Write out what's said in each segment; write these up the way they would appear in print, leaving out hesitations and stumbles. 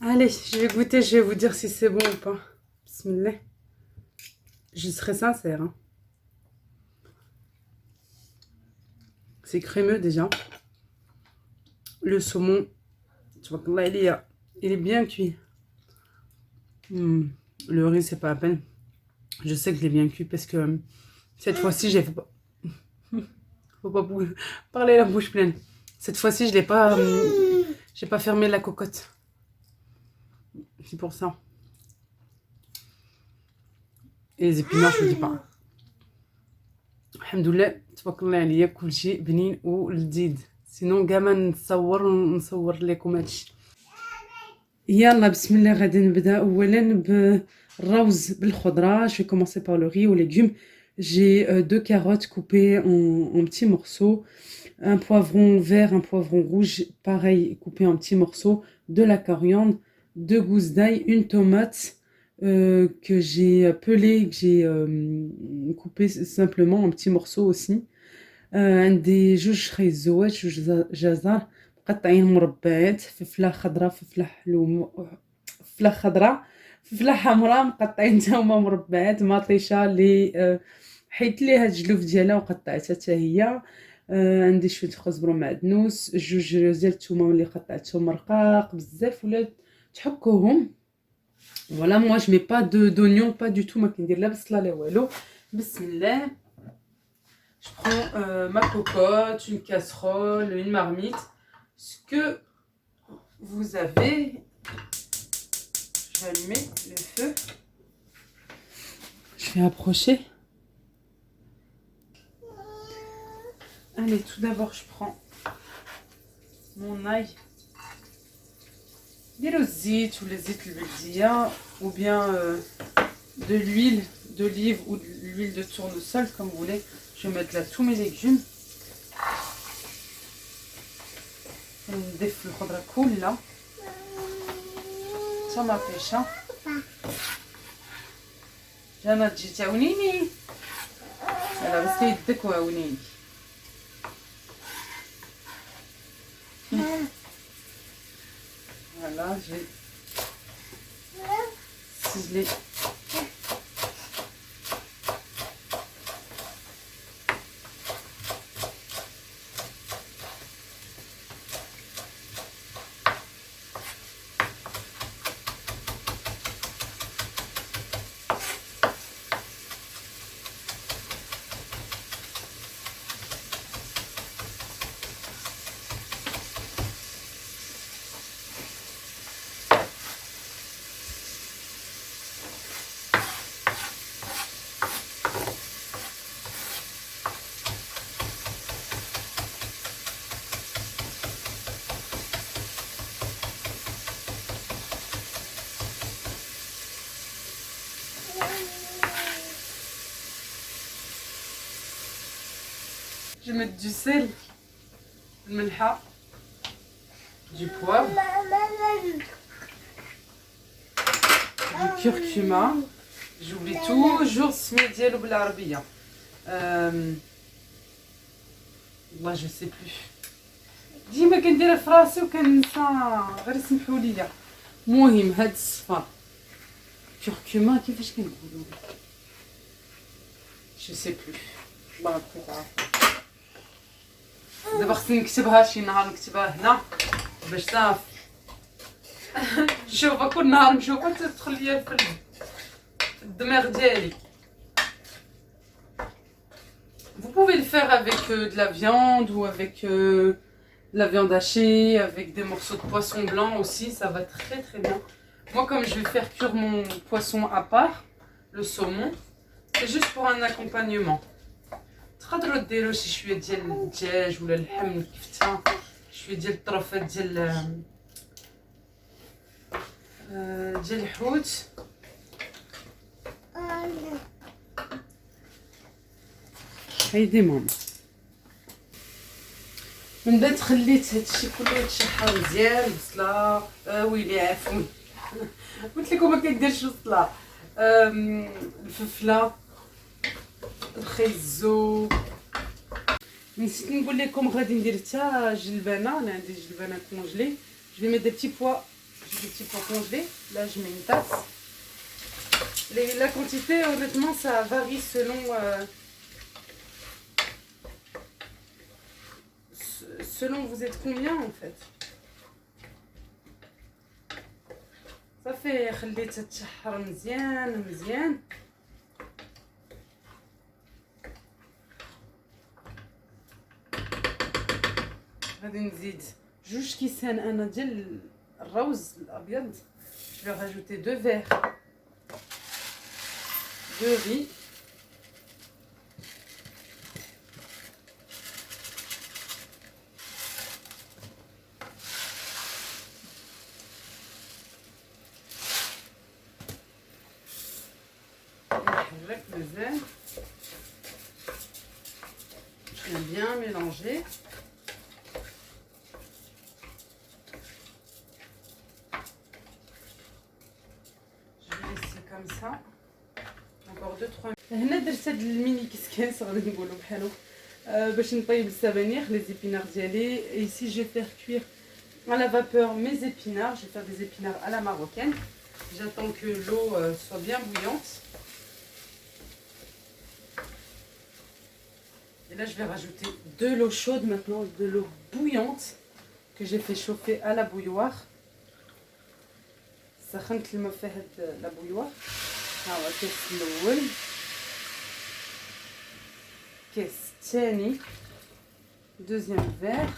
Allez, je vais goûter, je vais vous dire si c'est bon ou pas. Bismillah. Je serai sincère, hein. C'est crémeux déjà. Le saumon, tu vois que là, il est bien cuit. Le riz, c'est pas la peine. Je sais que je l'ai bien cuit parce que cette fois-ci, faut pas parler la bouche pleine. Cette fois-ci, j'ai pas fermé la cocotte. C'est pour ça. Et les épinards, je vous dis pas. Alhamdoulilah, تبارك الله عليا كل شيء بنين ولذيذ. سينو كاع ما نصور لكم هادشي. يلا بسم الله غادي نبدا اولا بالرز بالخضره. Je vais commencer par le riz aux légumes. J'ai deux carottes coupées en petits morceaux, un poivron vert, un poivron rouge, pareil coupé en petits morceaux, de la coriandre, deux gousses d'ail, une tomate que j'ai pelée, que j'ai coupée simplement en petits morceaux aussi. عندي جوج خيزوات، جوج جزر مقطعين مربعات، فلفله خضراء، فلفله خضراء، فلفله حمراء مقطعين تا هما مربعات، مطيشه اللي حيدت ليها الجلوف ديالها وقطعتها حتى هي. عندي شويه خبز معدنوس، جوج ديال الثومه اللي قطعتهم رقاق بزاف ولا تحكوهم. فوالا موا جو مي با d'oignon pas du tout، ما كندير لا بصله لا والو. بسم الله. Je prends ma cocotte, une casserole, une marmite, ce que vous avez. Je vais allumer le feu. Je vais approcher. Allez, tout d'abord, je prends mon ail. Des rosites ou les zit ou bien de l'huile d'olive ou de l'huile de tournesol, comme vous voulez. Je vais mettre là tous mes légumes. نضيف الخضرة كلها حتى مطيشة. جانا تجي تعاونيني، يلا غسلي يدك وعاونيني. Voilà, j'ai ciselé. Je vais mettre du sel, الملحة, du poivre, du curcuma. J'oublie toujours السميت ديالو بالعربية. والله je sais plus. ديما كنديرها في راسي وكنسى، غير سمحوا لي. المهم هاد الصفار كركما كيفاش كنقولوا؟ je sais plus. الله يعطيك. دابا خصني نكتبها شي نهار، نكتبها هنا باش صافي نشوفها كل نهار نشوفها تدخل ليا في الدماغ ديالي. Vous pouvez le faire avec de la viande ou avec de la viande hachée, avec des morceaux de poisson blanc aussi, ça va très très bien. Moi, comme je vais faire cuire mon poisson à part, le saumon, c'est juste pour un accompagnement. تقدروا ديروا شويه ديال الدجاج ولا اللحم الكفته، شويه ديال الطرفات ديال الحوت. هيدي ماما من بعد خليت هادشي كله يتشحر مزيان. بصله ويلي عفوا قلت لكم ما كنديرش بصله. الفلفله، الخيزو. نسيت نقول لكم غادي ندير حتى جلبانه. انا عندي جلبانه كونجلي. جو في ميت دي بتي بوا des petits pots congelés. Là, je mets une tasse. La quantité, honnêtement, ça varie selon vous êtes combien en fait. صافي خليتها تشحر مزيان مزيان. غادي نزيد 2 كيسان انا ديال الروز الابيض. Je vais rajouter 2 verres de riz. Je vais bien mélanger. Je vais laisser comme ça. Encore 2-3 minutes. هنا درت هاد الميني كيسكاس غادي نقولوا بحالو باش نطيب السبانخ les épinards ديالي. Ici je vais faire cuire à la vapeur mes épinards. Je vais faire des épinards à la marocaine. J'attends que l'eau soit bien bouillante. Et là, je vais rajouter de l'eau chaude maintenant, de l'eau bouillante que j'ai fait chauffer à la bouilloire. سخنت الماء في هاد la bouilloire. ها هو الكاس الأول. كاس الثاني. Deuxième verre.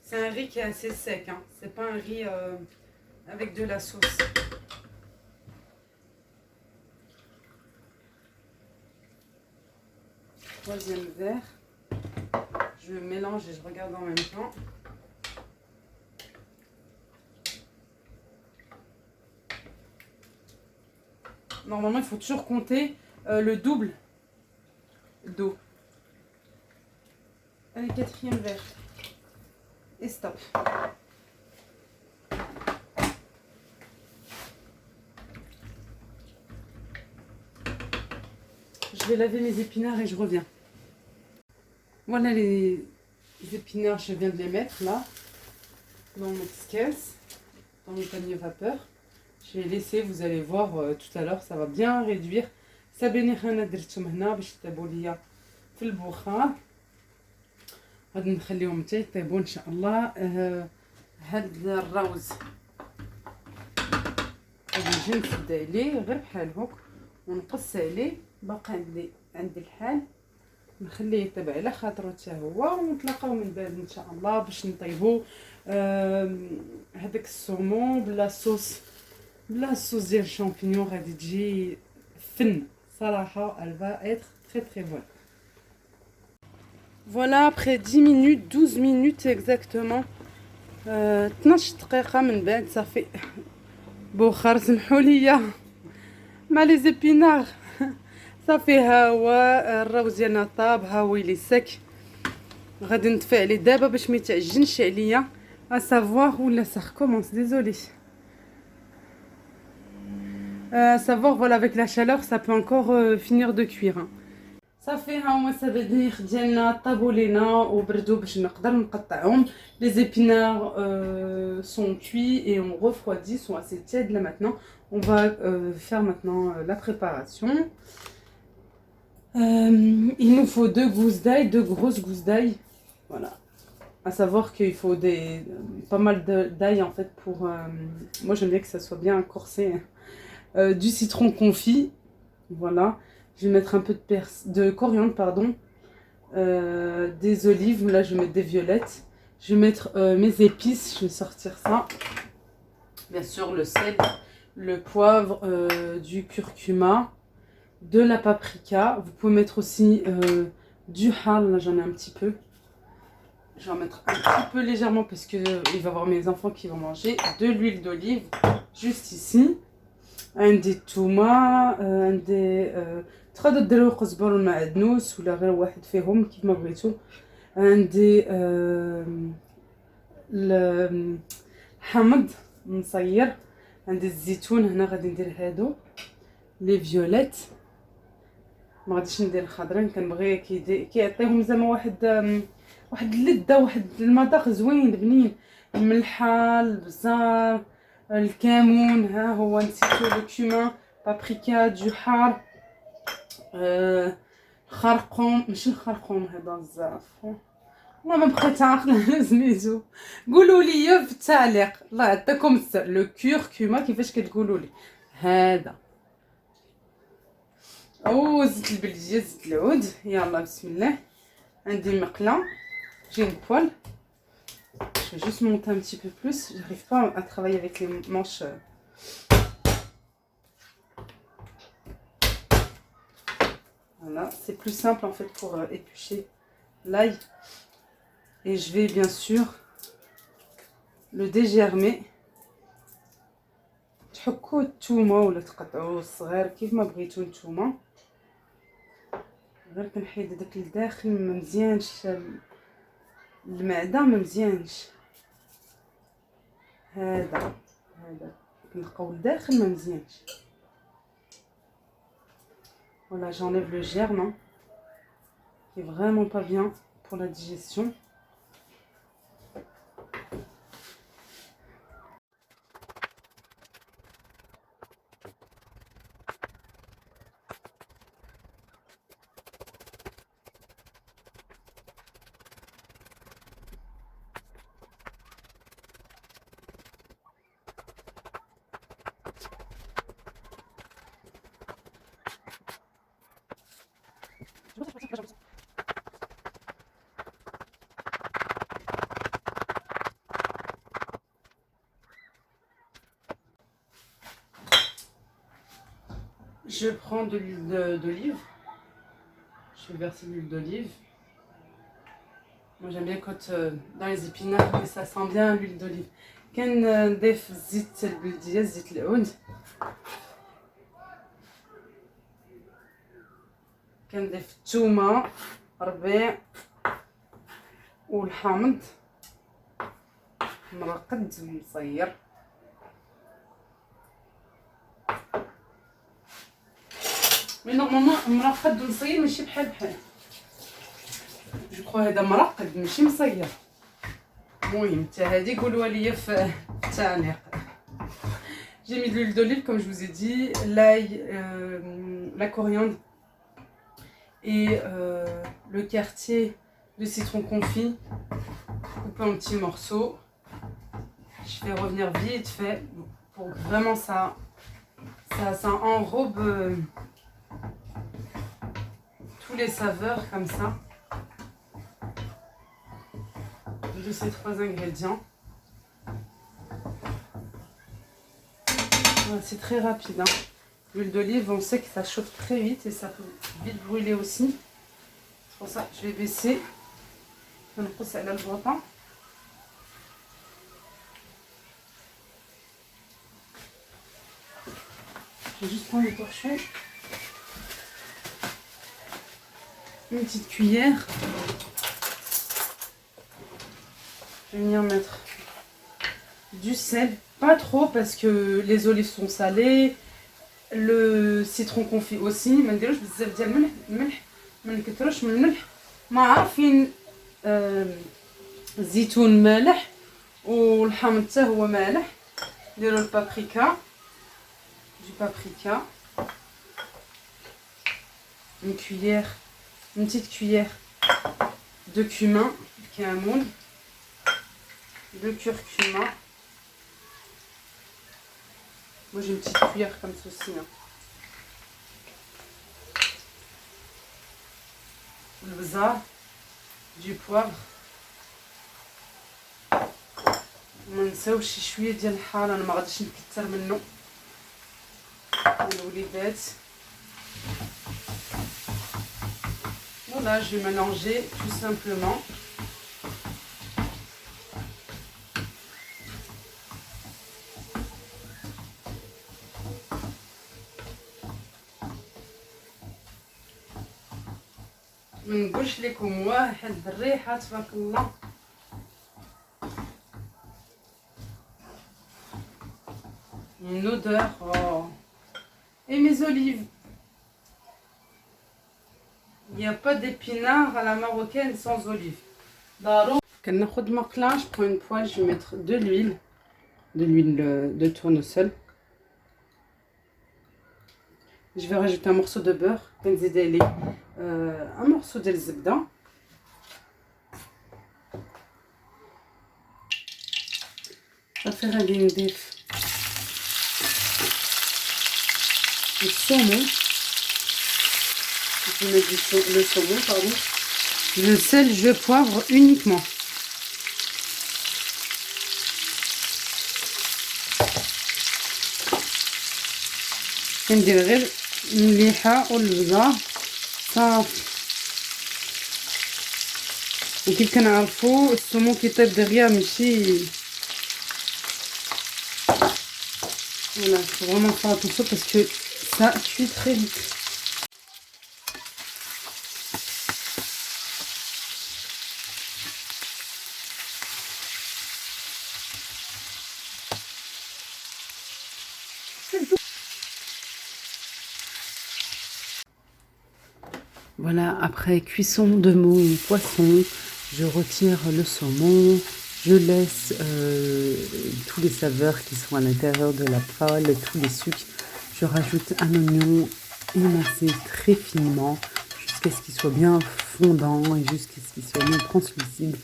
C'est un riz qui est assez sec, hein. C'est pas un riz avec de la sauce. Troisième verre. Je mélange et je regarde en même temps. Normalement, il faut toujours compter le double d'eau. Allez, 4e verre. Et stop. Je vais laver mes épinards et je reviens. Voilà les épinards, je viens de les mettre là, dans mon petit caisse, dans mon panier vapeur. Je vais laisser, vous allez voir tout à l'heure, ça va bien réduire. سبانخ انا درتهم هنا باش يطيبوا ليا في البخار. غادي نخليهم حتى يطيبوا ان شاء الله. هاد الروز غادي نجي نسد عليه غير بحال هوك ونقص عليه. باقي عندي الحال نخليه يطيب على خاطرو حتى هو ونتلاقاو من بعد ان شاء الله باش نطيبوا هذاك السومون بلا صوص ديال الشامبينيون. غادي تجي فن صراحه. elle va être très très bonne. Voilà, après 10 minutes, 12 minutes exactement. 12 دقيقة من بعد صافي بخار سمحوا ليا مع لي زيبينار. صافي ها هو الروز ديالنا طاب، ها هو لي سك. غادي نطفي عليه دابا باش ما يتعجنش عليا. ا سافوار ولا سا ريكومونس ديزولي. savoir voilà avec la chaleur ça peut encore finir de cuire. صافي ها هما السبانخ ديالنا طابوا لينا وبردوا باش نقدر نقطعهم. les épinards sont cuits et on refroidit, sont assez tièdes là maintenant. On va faire maintenant la préparation. Il nous faut 2 gousses d'ail, 2 grosses gousses d'ail. Voilà. À savoir qu'il faut pas mal d'ail en fait pour. Moi j'aime bien que ça soit bien corsé. Du citron confit. Voilà. Je vais mettre un peu de coriandre, pardon. Des olives. Là je vais mettre des violettes. Je vais mettre mes épices. Je vais sortir ça. Bien sûr le sel, le poivre, du curcuma, de la paprika. Vous pouvez mettre aussi du hal. Là j'en ai un petit peu. Je vais en mettre un petit peu légèrement parce que il va y avoir mes enfants qui vont manger. De l'huile d'olive juste ici. عندي الثومه. عندي تقدروا ديروا قزبر والمعدنوس ولا غير واحد فيهم كيف ما بغيتو. عندي الحامض مصير. عندي الزيتون هنا غادي ندير هادو لي فيوليت. ما غاديش ندير الخضرين كنبغي كيعطيهم زعما واحد اللذه واحد المذاق زوين بنين. الملحة، البزار، الكمون، ها هو نسيتو لو كومون، بابريكا، دو حار، الخرقوم، ماشي الخرقوم هذا الزعفران، والله ما بقيت عاقله سميتو. قولوا لي في التعليق، الله يعطيكم السر، لو كوركوما كيفاش كتقولوا لي هذا. او زيت البلديه، زيت العود. يلا بسم الله. عندي مقله، j'ai une poêle. Je vais juste monter un petit peu plus. J'arrive pas à travailler avec les manches. Voilà, c'est plus simple en fait pour éplucher l'ail. Et je vais bien sûr le dégermer. تحكوا الثومه ولا تقطعوا صغير كيف ما بغيتو نتوما، غير كنحيد داك الداخل ما مزيانش، المعده ما مزيانش، هذا كنلقاو الداخل ما مزيانش. Voilà, j'enlève le germe hein, qui est vraiment pas bien pour la digestion. Je prends de l'huile d'olive. Je vais verser de l'huile d'olive. Moi j'aime bien quand dans les épinards, mais ça sent bien l'huile d'olive. كنضيف زيت البلديه، زيت العود. كنضيف الثومه، ربيع والحامض مرقد مصير. مي نورمالمون مرقد ومصير ماشي بحال جو كخوا هذا مرقد ماشي مصير. المهم حتى هادي قولوها ليا في التعليق. J'ai mis de l'huile d'olive comme je vous ai dit, l'ail, la coriandre et le quartier de citron confit coupé en petits morceaux. Je fais revenir vite fait pour que vraiment ça enrobe tous les saveurs comme ça de ces trois ingrédients. Voilà, c'est très rapide hein. L'huile d'olive on sait que ça chauffe très vite et ça peut vite brûler aussi. C'est pour ça que je vais baisser. Je vais juste prendre le torchon. Une petite cuillère. Je vais venir mettre du sel. Pas trop parce que les olives sont salées. Le citron confit aussi. ما نديروش بزاف ديال الملح ما نكثروش من الملح. ما عارفين الزيتون مالح والحامض حتى هو مالح. نديرو البابريكا، du paprika, une petite cuillère de cumin, camoun, de curcuma. Moi j'ai une petite cuillère comme ceci hein. Le bzar, du poivre. ما نساوش شي شويه ديال الحار، انا ما غاديش نكثر منه الوليدات. Voilà, je vais mélanger tout simplement. ما نقولش لكم واحد الريحه تبارك الله. Une odeur. Oh. Et mes olives. Il n'y a pas d'épinards à la marocaine sans olives. كناخد مقله. Je prends une poêle, je vais mettre de l'huile de tournesol. Je vais rajouter un morceau de beurre. كنزيد عليه un morceau ديال الزبده. صافي غادي نضيف الثومون. Je mets le saumon, pardon. Le sel, je poivre uniquement. كندير غير المليحه والبزار صافي. وكيف كنعرفوا السمون كيطيب دغيا ماشي. Voilà, faut vraiment faire attention parce que ça cuit très vite. Voilà, après cuisson de mon poisson, je retire le saumon, je laisse tous les saveurs qui sont à l'intérieur de la poêle, tous les sucres. Je rajoute un oignon émincé très finement jusqu'à ce qu'il soit bien fondant et jusqu'à ce qu'il soit bien translucide.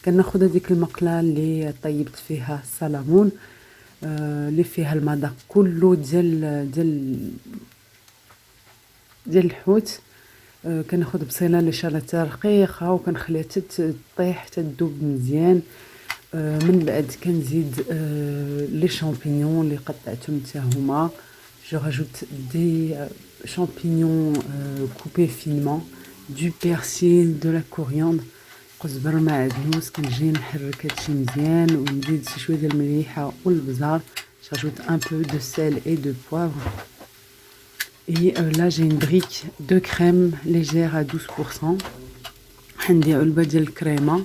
كناخد هذيك المقله اللي طيبت فيها السلمون اللي فيها المذاق كله ديال الحوت. كناخد بصيله اللي شالتها رقيقه وكنخليها تطيح تذوب مزيان. من بعد كنزيد لي شامبينيون اللي قطعتهم حتى هما. je rajoute des champignons coupés finement, du persil, de la coriandre, كزبر معدنوس. كنجي نحرك هادشي مزيان ونزيد شي شويه ديال المليحه والبزار. j'ajoute un peu de sel et de poivre. Et là j'ai une brique de crème légère à 12%. عندي علبه ديال الكريمه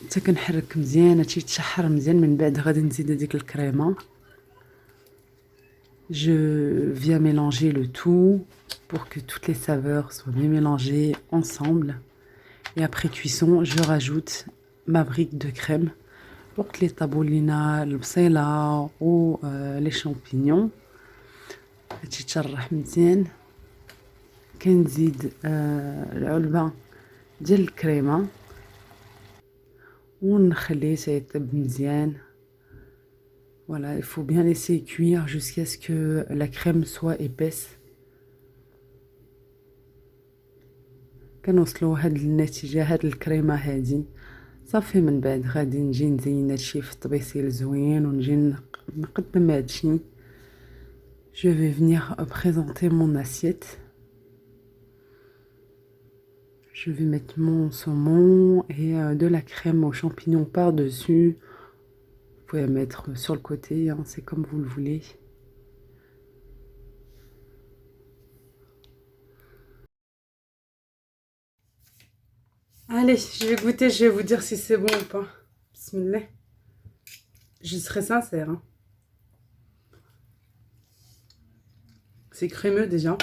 حتى كنحرك مزيان هادشي يتشحر مزيان. من بعد غادي نزيد هذيك الكريمه. Je viens mélanger le tout pour que toutes les saveurs soient bien mélangées ensemble. Et après cuisson, je rajoute ma brique de crème pour que les taboulina, le bsela ou les champignons تشرح مزيان. كنزيد العلبة ديال الكريمة ونخليه يطيب مزيان. Voilà, il faut bien laisser cuire jusqu'à ce que la crème soit épaisse. كنوصلوا هاد النتيجة هاد الكريمة هادي صافي. من بعد غادي نجي نزين هادشي في الطبيسيل زوين ونجي نقدم هادشي. Je vais venir présenter mon assiette. Je vais mettre mon saumon et de la crème aux champignons par-dessus. Vous pouvez mettre sur le côté, hein, c'est comme vous le voulez. Allez, je vais goûter, je vais vous dire si c'est bon ou pas. Bismillah. Je serai sincère. Hein. C'est crémeux déjà.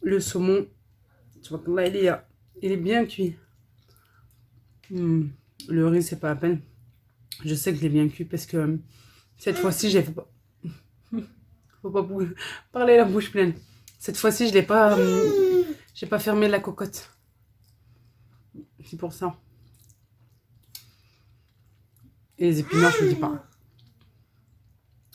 Le saumon, tu vois que là, il est bien cuit. Le riz, c'est pas la peine. Je sais que je l'ai bien cuit parce que cette fois-ci, j'ai fait pas. Faut pas parler la bouche pleine. Cette fois-ci, je l'ai pas. J'ai pas fermé la cocotte. C'est pour ça. Et les épinards, je ne dis pas.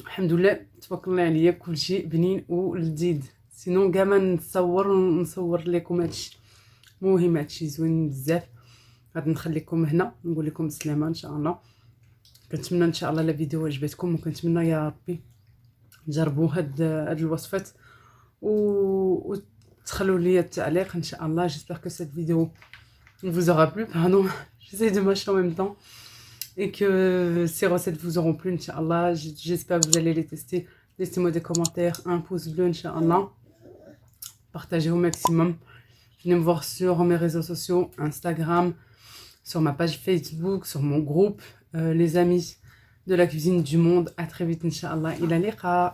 Alhamdoulilah, تبارك الله عليا كلشي بنين ولذيذ. سينون كاع ما نصور لكم هادشي. المهم هادشي زوين بزاف. غادي نخليكم هنا نقول لكم السلامه ان شاء الله. كنتمنى ان شاء الله لا فيديو عجبتكم وكنتمنى يا ربي تجربوا هاد الوصفات وتخلوا لي التعليق ان شاء الله. J'espère que cette vidéo vous aura plu. Pardon, j'essaie de mâcher en même temps. Et que ces recettes vous auront plu, Inch'Allah. J'espère que vous allez les tester. Laissez-moi des commentaires, un pouce bleu, Inch'Allah. Partagez au maximum. Venez me voir sur mes réseaux sociaux, Instagram, sur ma page Facebook, sur mon groupe, les amis de la cuisine du monde. À très vite, Inch'Allah. Ila liqa.